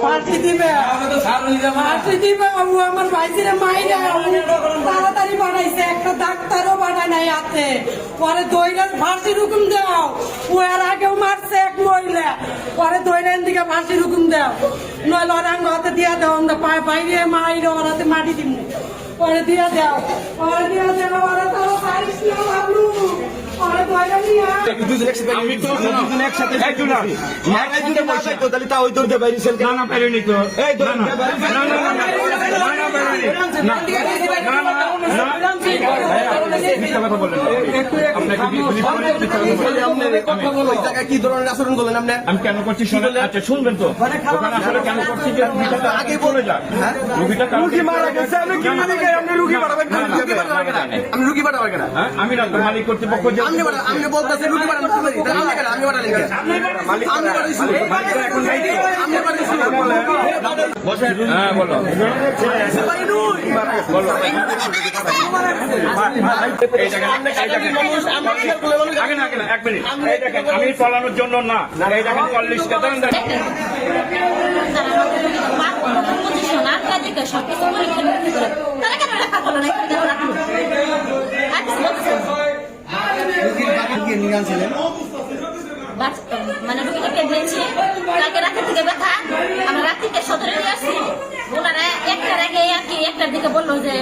ফাঁসি দিবে আমার ভাইজিরে মাইরা তাড়াতাড়ি বানাইছে, একটা ডাক্তারও বানায় নাই হাতে। পরে দইলের ফাঁসির হুকুম দাও, ও এর আগেও মারছে এক মহিলা, পরে দইলের দিকে ফাঁসির হুকুম দাও, নইলে ওরাঙ্গ হাতে দিয়া দাও, আমরা বাইরে মাইরে ওর হাতে মাটি দিব, পরে দিয়া দাও, ওরা তো পারিস না বাবলু, পরে দইলে নিয়ে কি ধরনের আচরণ করলেন আপনি? আমি কেন করছি আচ্ছা শুনবেন তো, আসলে কেন করছি যে আগে বলে যান রুগী মারা গেছে, আমি রুগী পাঠাবেন, আমি রুগী পাঠাবেন কেন? আমি না তো মালিক কর্তৃপক্ষ যে আপনি বলতেছেন রুগী পাঠান করতে পারি, আমি পাঠালেন কেন? হ্যাঁ বলো বলো আমি চলানোর জন্য না, এই দেখেন 40 টাকা মানে রুগীটাকে দিয়েছি কালকে রাতের থেকে ব্যথা, আমরা রাত্রিতে সদরে নিয়ে আসছি। ওনারা একটার আগে আর কি একটার দিকে বললো যে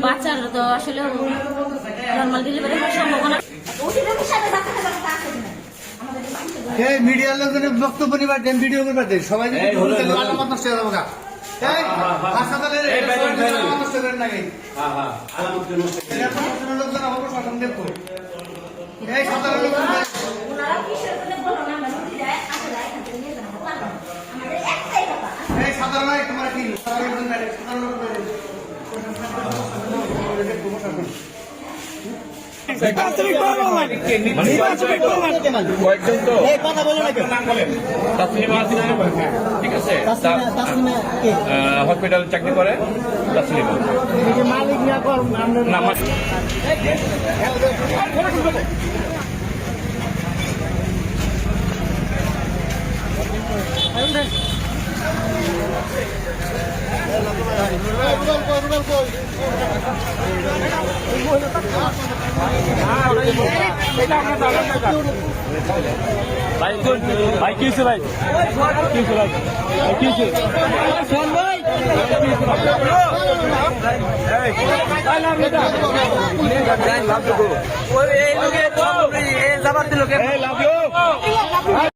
বাচ্চার তো আসলে নর্মাল ডেলিভারি হওয়ার সম্ভাবনা। মিডিয়ার লোকজনের বক্তব্য নিবার দেন, ভিডিও করবার দেন, সবাই নষ্ট হয়ে যাবো। হাসপাতালের নষ্ট করেন নাকি লোকজন আমার শাসন দেখবো, এই সাধারণ লোকজন এই সাধারণ তোমার কি সাধারণ ঠিক আছে, হসপিটাল চাকরি করে মালিক না ভাই কি হয়েছে ভাই, কি হয়েছে ভাই, কি হয়েছে এই লোকে